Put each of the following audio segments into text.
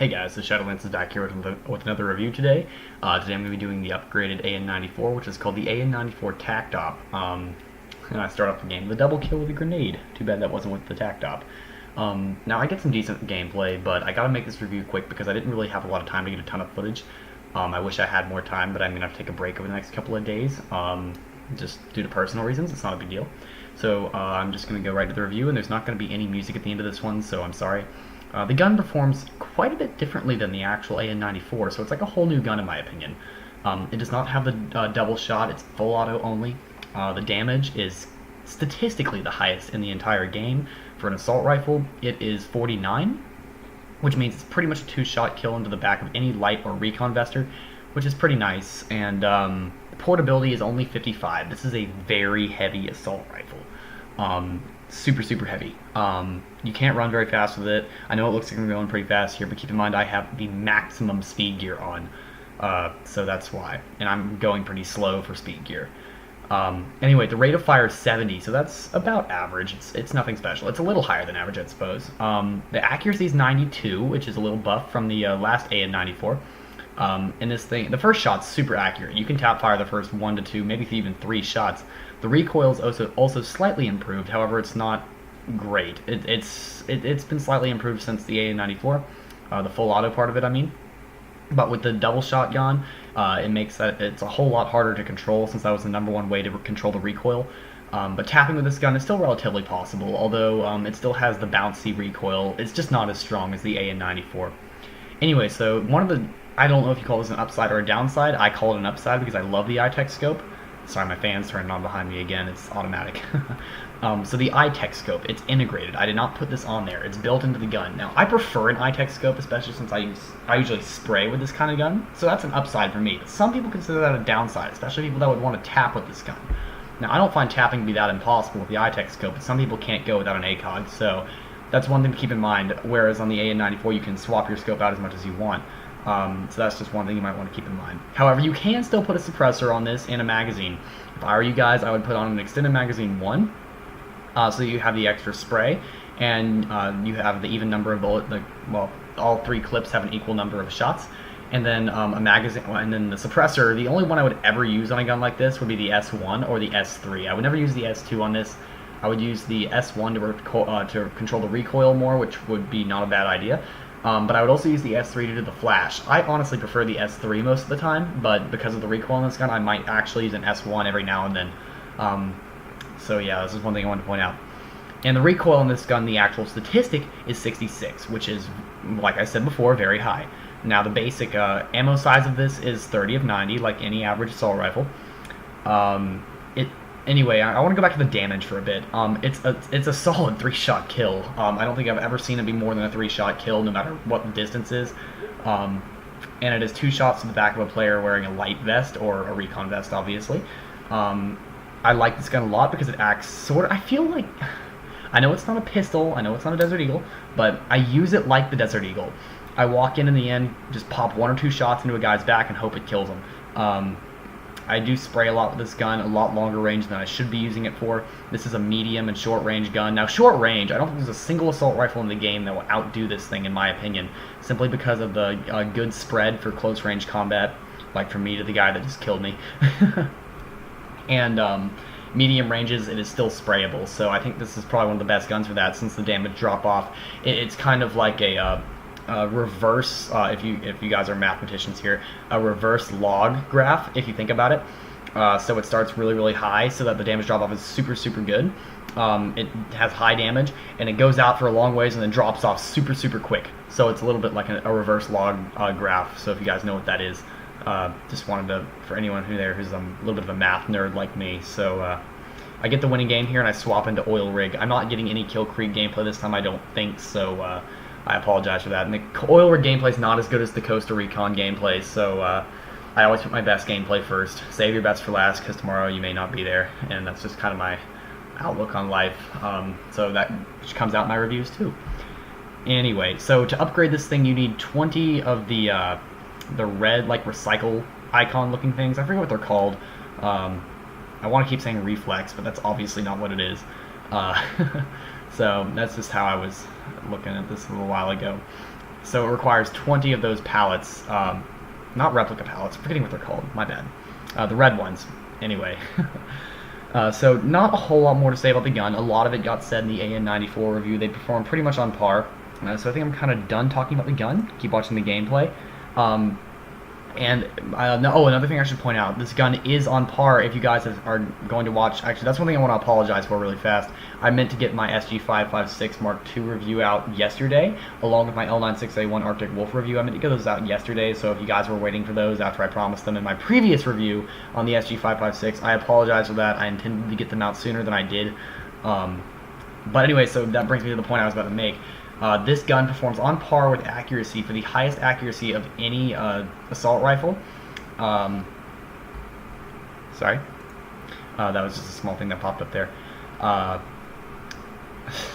Hey guys, the Shadolance is back here with another review today. Today I'm going to be doing the upgraded AN-94, which is called the AN-94 TactOP. And I start off the game with a double kill with a grenade. Too bad that wasn't with the TactOP. Now I get some decent gameplay, but I gotta make this review quick because I didn't really have a lot of time to get a ton of footage. I wish I had more time, but I'm going to have to take a break over the next couple of days, just due to personal reasons. It's not a big deal. So I'm just going to go right to the review, and there's not going to be any music at the end of this one, so I'm sorry. The gun performs quite a bit differently than the actual AN-94, so it's like a whole new gun in my opinion. It does not have the double shot, it's full auto only. The damage is statistically the highest in the entire game. For an assault rifle, it is 49, which means it's pretty much a two-shot kill into the back of any light or recon vester, which is pretty nice. And portability is only 55. This is a very heavy assault rifle. Super heavy. You can't run very fast with it. I know it looks like I'm going pretty fast here, but keep in mind I have the maximum speed gear on, so that's why. And I'm going pretty slow for speed gear. Anyway, the rate of fire is 70, so that's about average. It's nothing special. It's a little higher than average, I suppose. The accuracy is 92, which is a little buff from the last AN-94. And this thing, the first shot's super accurate. You can tap fire the first 1 to 2, maybe even 3 shots. The recoil is also slightly improved. However, it's not great. It's been slightly improved since the AN-94, the full auto part of it, I mean. But with the double shotgun, it makes that it's a whole lot harder to control, since that was the #1 way to control the recoil. But tapping with this gun is still relatively possible, although it still has the bouncy recoil. It's just not as strong as the AN-94. Anyway, so one of the, I don't know if you call this an upside or a downside. I call it an upside because I love the iTech scope. Sorry, my fan's turning on behind me again. It's automatic. So the iTech scope, it's integrated. I did not put this on there. It's built into the gun. Now, I prefer an iTech scope, especially since I usually spray with this kind of gun. So that's an upside for me. But some people consider that a downside, especially people that would want to tap with this gun. Now, I don't find tapping to be that impossible with the iTech scope, but some people can't go without an ACOG. So that's one thing to keep in mind. Whereas on the AN-94, you can swap your scope out as much as you want. So that's just one thing you might want to keep in mind. However, you can still put a suppressor on this and a magazine. If I were you guys, I would put on an extended magazine 1, so you have the extra spray, and you have the even number of bullets. Well, all 3 clips have an equal number of shots, and then a magazine, and then the suppressor. The only one I would ever use on a gun like this would be the S1 or the S3. I would never use the S2 on this. I would use the S1 to control the recoil more, which would be not a bad idea. But I would also use the S3 to do the flash. I honestly prefer the S3 most of the time, but because of the recoil in this gun, I might actually use an S1 every now and then. So yeah, this is one thing I wanted to point out. And the recoil in this gun, the actual statistic, is 66, which is, like I said before, very high. Now the basic ammo size of this is 30 of 90, like any average assault rifle. Anyway, I want to go back to the damage for a bit. It's a solid 3-shot kill. I don't think I've ever seen it be more than a 3-shot kill, no matter what the distance is. And it is 2 shots to the back of a player wearing a light vest, or a recon vest, obviously. I like this gun a lot because it acts sort of, I feel like, I know it's not a pistol, I know it's not a Desert Eagle, but I use it like the Desert Eagle. I walk in the end, just pop 1 or 2 shots into a guy's back and hope it kills him. I do spray a lot with this gun, a lot longer range than I should be using it for. This is a medium and short range gun. Now, short range, I don't think there's a single assault rifle in the game that will outdo this thing, in my opinion, simply because of the good spread for close range combat, like from me to the guy that just killed me. And medium ranges, it is still sprayable, so I think this is probably one of the best guns for that, since the damage drop off. It's kind of like a reverse, if you guys are mathematicians here, a reverse log graph, if you think about it. So it starts really high, so that the damage drop off is super good. It has high damage, and it goes out for a long ways and then drops off super quick. So it's a little bit like a reverse log graph. So if you guys know what that is, just wanted to, for anyone who's a little bit of a math nerd like me. So I get the winning game here, and I swap into oil rig. I'm not getting any kill creep gameplay this time, I don't think, so I apologize for that. And the oil rig gameplay is not as good as the Costa Recon gameplay, so I always put my best gameplay first. Save your best for last, because tomorrow you may not be there, and that's just kind of my outlook on life. So that comes out in my reviews too. Anyway, so to upgrade this thing, you need 20 of the red, like, recycle icon looking things. I forget what they're called. I want to keep saying reflex, but that's obviously not what it is. So that's just how I was looking at this a little while ago. So it requires 20 of those pallets, not replica pallets, I'm forgetting what they're called, my bad. The red ones, anyway. So not a whole lot more to say about the gun. A lot of it got said in the AN-94 review. They performed pretty much on par. So I think I'm kind of done talking about the gun. Keep watching the gameplay. Another thing I should point out, this gun is on par if you guys are going to watch. Actually, that's one thing I want to apologize for really fast. I meant to get my SG556 Mark II review out yesterday, along with my L96A1 Arctic Wolf review. I meant to get those out yesterday, so if you guys were waiting for those after I promised them in my previous review on the SG556, I apologize for that. I intended to get them out sooner than I did. But anyway, so that brings me to the point I was about to make. This gun performs on par with accuracy for the highest accuracy of any assault rifle. Sorry. That was just a small thing that popped up there.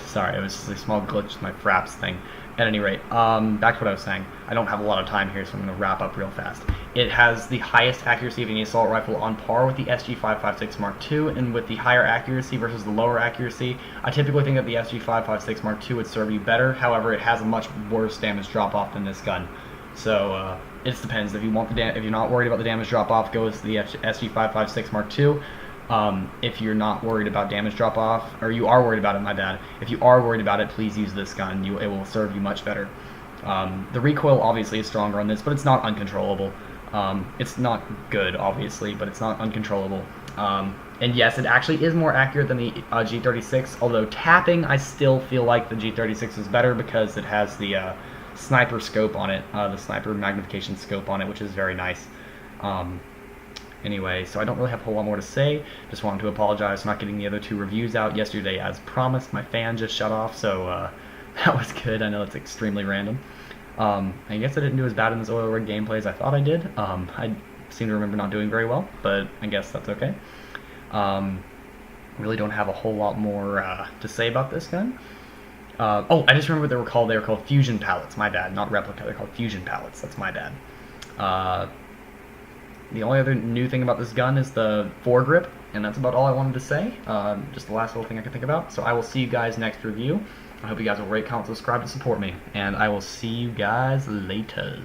Sorry, it was just a small glitch with my fraps thing. At any rate, back to what I was saying. I don't have a lot of time here, so I'm going to wrap up real fast. It has the highest accuracy of any assault rifle on par with the SG556 Mark II, and with the higher accuracy versus the lower accuracy, I typically think that the SG556 Mark II would serve you better. However, it has a much worse damage drop-off than this gun. So, it depends. If you're not worried about the damage drop-off, go with the SG556 Mark II. If you're not worried about damage drop-off, or you are worried about it, my bad. If you are worried about it, please use this gun. It will serve you much better. The recoil obviously is stronger on this, but it's not uncontrollable. It's not good, obviously, but it's not uncontrollable. And yes, it actually is more accurate than the G36, although tapping, I still feel like the G36 is better because it has the sniper scope on it, the sniper magnification scope on it, which is very nice. Anyway, so I don't really have a whole lot more to say. Just wanted to apologize for not getting the other two reviews out yesterday as promised. My fan just shut off, so that was good. I know it's extremely random. I guess I didn't do as bad in this oil rig gameplay as I thought I did. I seem to remember not doing very well, but I guess that's okay. Really don't have a whole lot more to say about this gun. Oh, I just remember what they were called. They were called fusion pallets. My bad. Not replica. They're called fusion pallets. That's my bad. The only other new thing about this gun is the foregrip, and that's about all I wanted to say. Just the last little thing I can think about. So I will see you guys next review. I hope you guys will rate, comment, subscribe to support me, and I will see you guys later.